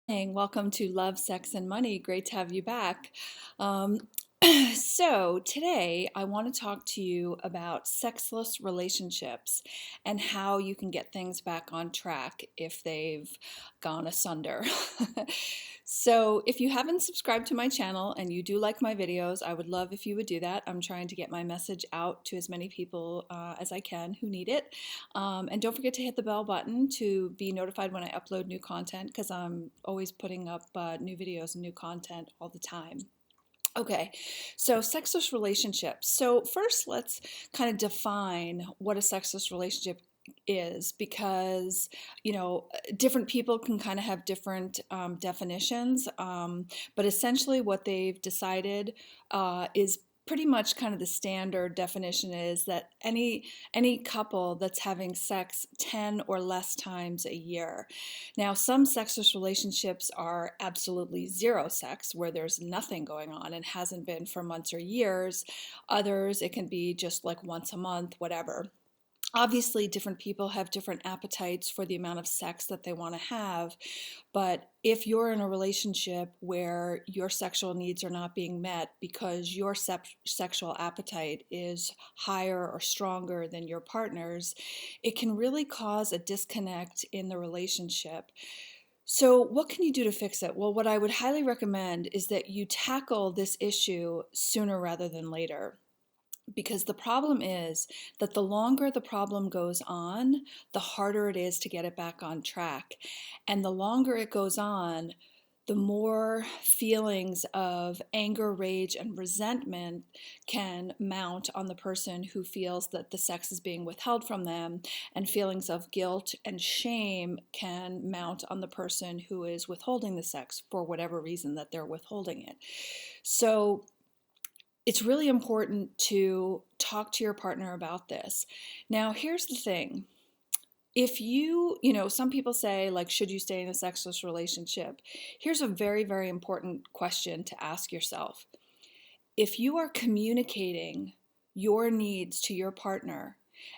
Welcome to Love, Sex, and Money. Great to have you back. Um, so, today I want to talk to you about sexless relationships and how you can get things back on track if they've gone asunder. So, if you haven't subscribed to my channel and you do like my videos, I would love if you would do that. I'm trying to get my message out to as many people as I can who need it. And don't forget to hit the bell button to be notified when I upload new content because I'm always putting up new videos and new content all the time. Okay, so sexless relationships. So first, let's kind of define what a sexless relationship is because different people can kind of have different definitions, but essentially what they've decided is pretty much kind of the standard definition is that any couple that's having sex 10 or less times a year. Now, some sexless relationships are absolutely zero sex, where there's nothing going on and hasn't been for months or years. Others, it can be just like once a month, whatever. Obviously, different people have different appetites for the amount of sex that they want to have. But if you're in a relationship where your sexual needs are not being met because your sexual appetite is higher or stronger than your partner's, it can really cause a disconnect in the relationship. So, what can you do to fix it? Well, what I would highly recommend is that you tackle this issue sooner rather than later. Because the problem is that the longer the problem goes on, the harder it is to get it back on track. And the longer it goes on, the more feelings of anger, rage, and resentment can mount on the person who feels that the sex is being withheld from them, and feelings of guilt and shame can mount on the person who is withholding the sex for whatever reason that they're withholding it. So, it's really important to talk to your partner about this. Now, here's the thing. If some people say, like, should you stay in a sexless relationship? Here's a very, very important question to ask yourself. If you are communicating your needs to your partner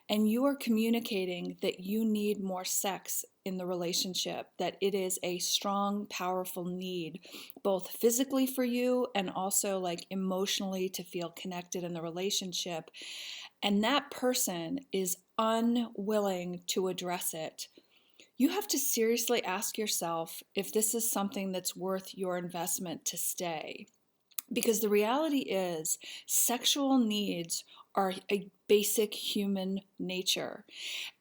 and you are communicating that you need more sex in the relationship, that it is a strong, powerful need, both physically for you and also like emotionally to feel connected in the relationship, and that person is unwilling to address it, you have to seriously ask yourself if this is something that's worth your investment to stay. Because the reality is, sexual needs are a basic human nature.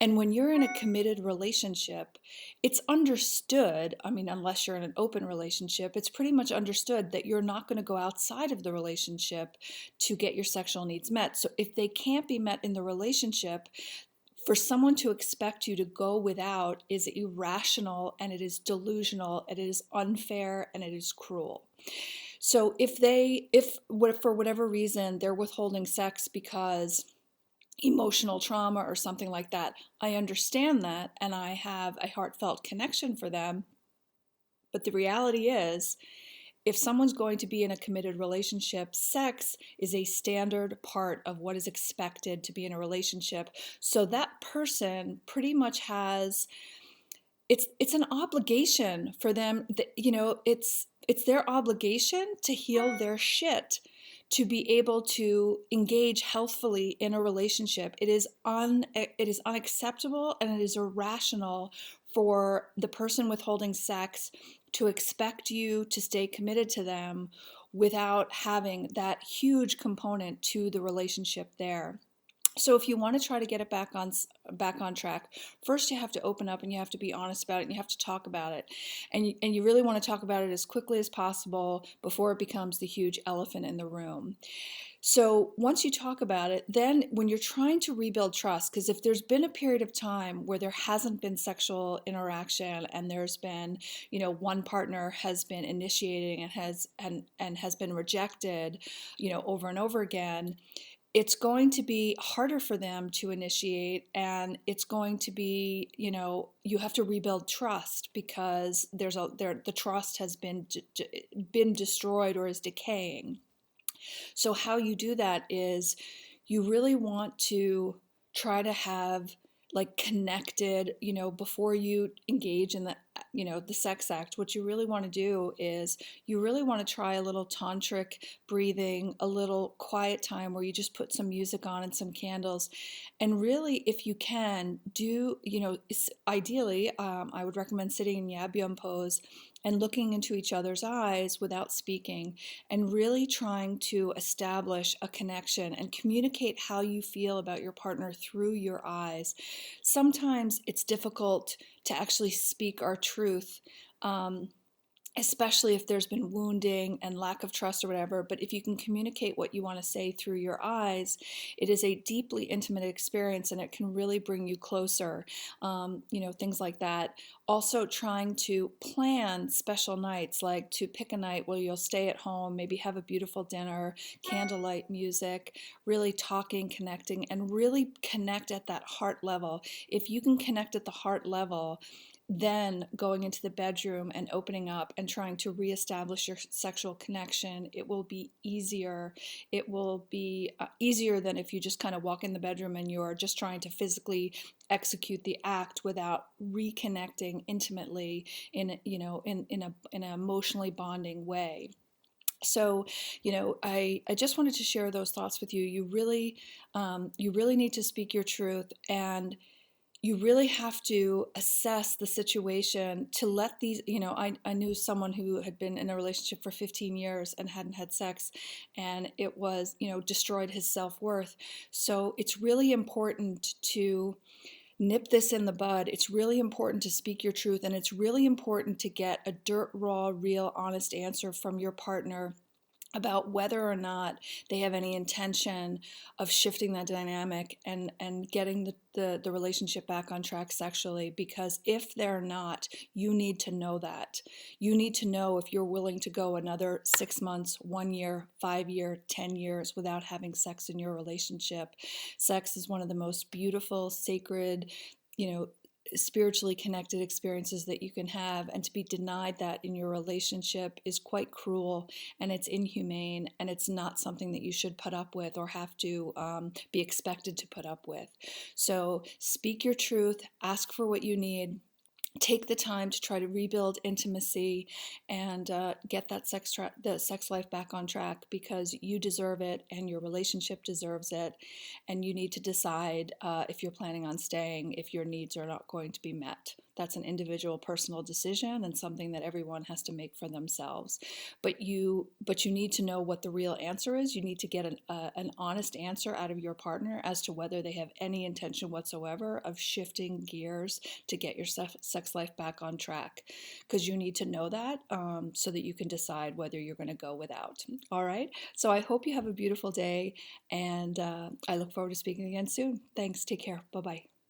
And when you're in a committed relationship, it's understood, I mean, unless you're in an open relationship, it's pretty much understood that you're not going to go outside of the relationship to get your sexual needs met. So if they can't be met in the relationship, for someone to expect you to go without is irrational, and it is delusional, and it is unfair, and it is cruel. So if for whatever reason they're withholding sex because emotional trauma or something like that, I understand that and I have a heartfelt connection for them. But the reality is, if someone's going to be in a committed relationship, sex is a standard part of what is expected to be in a relationship. So that person pretty much has, it's an obligation for them that, it's their obligation to heal their shit, to be able to engage healthfully in a relationship. It is unacceptable and it is irrational for the person withholding sex to expect you to stay committed to them without having that huge component to the relationship there. So if you want to try to get it back on track, first you have to open up and you have to be honest about it and you have to talk about it. And you really want to talk about it as quickly as possible before it becomes the huge elephant in the room. So once you talk about it, then when you're trying to rebuild trust, because if there's been a period of time where there hasn't been sexual interaction and there's been, one partner has been initiating and has been rejected, over and over again, it's going to be harder for them to initiate, and it's going to be, you have to rebuild trust because the trust has been destroyed or is decaying. So how you do that is you really want to try to have like connected, before you engage in the sex act, what you really want to do is you really want to try a little tantric breathing, a little quiet time where you just put some music on and some candles. And really, if you can, ideally, I would recommend sitting in Yabyum pose and looking into each other's eyes without speaking, and really trying to establish a connection and communicate how you feel about your partner through your eyes. Sometimes it's difficult to actually speak our truth. Especially if there's been wounding and lack of trust or whatever. But if you can communicate what you want to say through your eyes, it is a deeply intimate experience, and it can really bring you closer. Things like that. Also, trying to plan special nights, like to pick a night where you'll stay at home, maybe have a beautiful dinner, candlelight music, really talking, connecting, and really connect at that heart level. If you can connect at the heart level, then going into the bedroom and opening up and trying to reestablish your sexual connection, it will be easier. It will be easier than if you just kind of walk in the bedroom and you're just trying to physically execute the act without reconnecting intimately in an emotionally bonding way. So, I just wanted to share those thoughts with you. You really need to speak your truth, and you really have to assess the situation to let these, I knew someone who had been in a relationship for 15 years and hadn't had sex, and it was, destroyed his self-worth. So it's really important to nip this in the bud. It's really important to speak your truth, and it's really important to get a dirt raw, real, honest answer from your partner about whether or not they have any intention of shifting that dynamic and getting the relationship back on track sexually. Because if they're not, you need to know that. You need to know if you're willing to go another 6 months, 1 year, 5 year, 10 years without having sex in your relationship. Sex is one of the most beautiful, sacred, spiritually connected experiences that you can have, and to be denied that in your relationship is quite cruel, and it's inhumane, and it's not something that you should put up with or have to be expected to put up with. So speak your truth, ask for what you need. Take the time to try to rebuild intimacy and get that the sex life back on track, because you deserve it and your relationship deserves it. And you need to decide if you're planning on staying, if your needs are not going to be met. That's an individual personal decision and something that everyone has to make for themselves. But you need to know what the real answer is. You need to get an honest answer out of your partner as to whether they have any intention whatsoever of shifting gears to get your sex life back on track, because you need to know that so that you can decide whether you're going to go without. All right. So I hope you have a beautiful day, and I look forward to speaking again soon. Thanks. Take care. Bye-bye.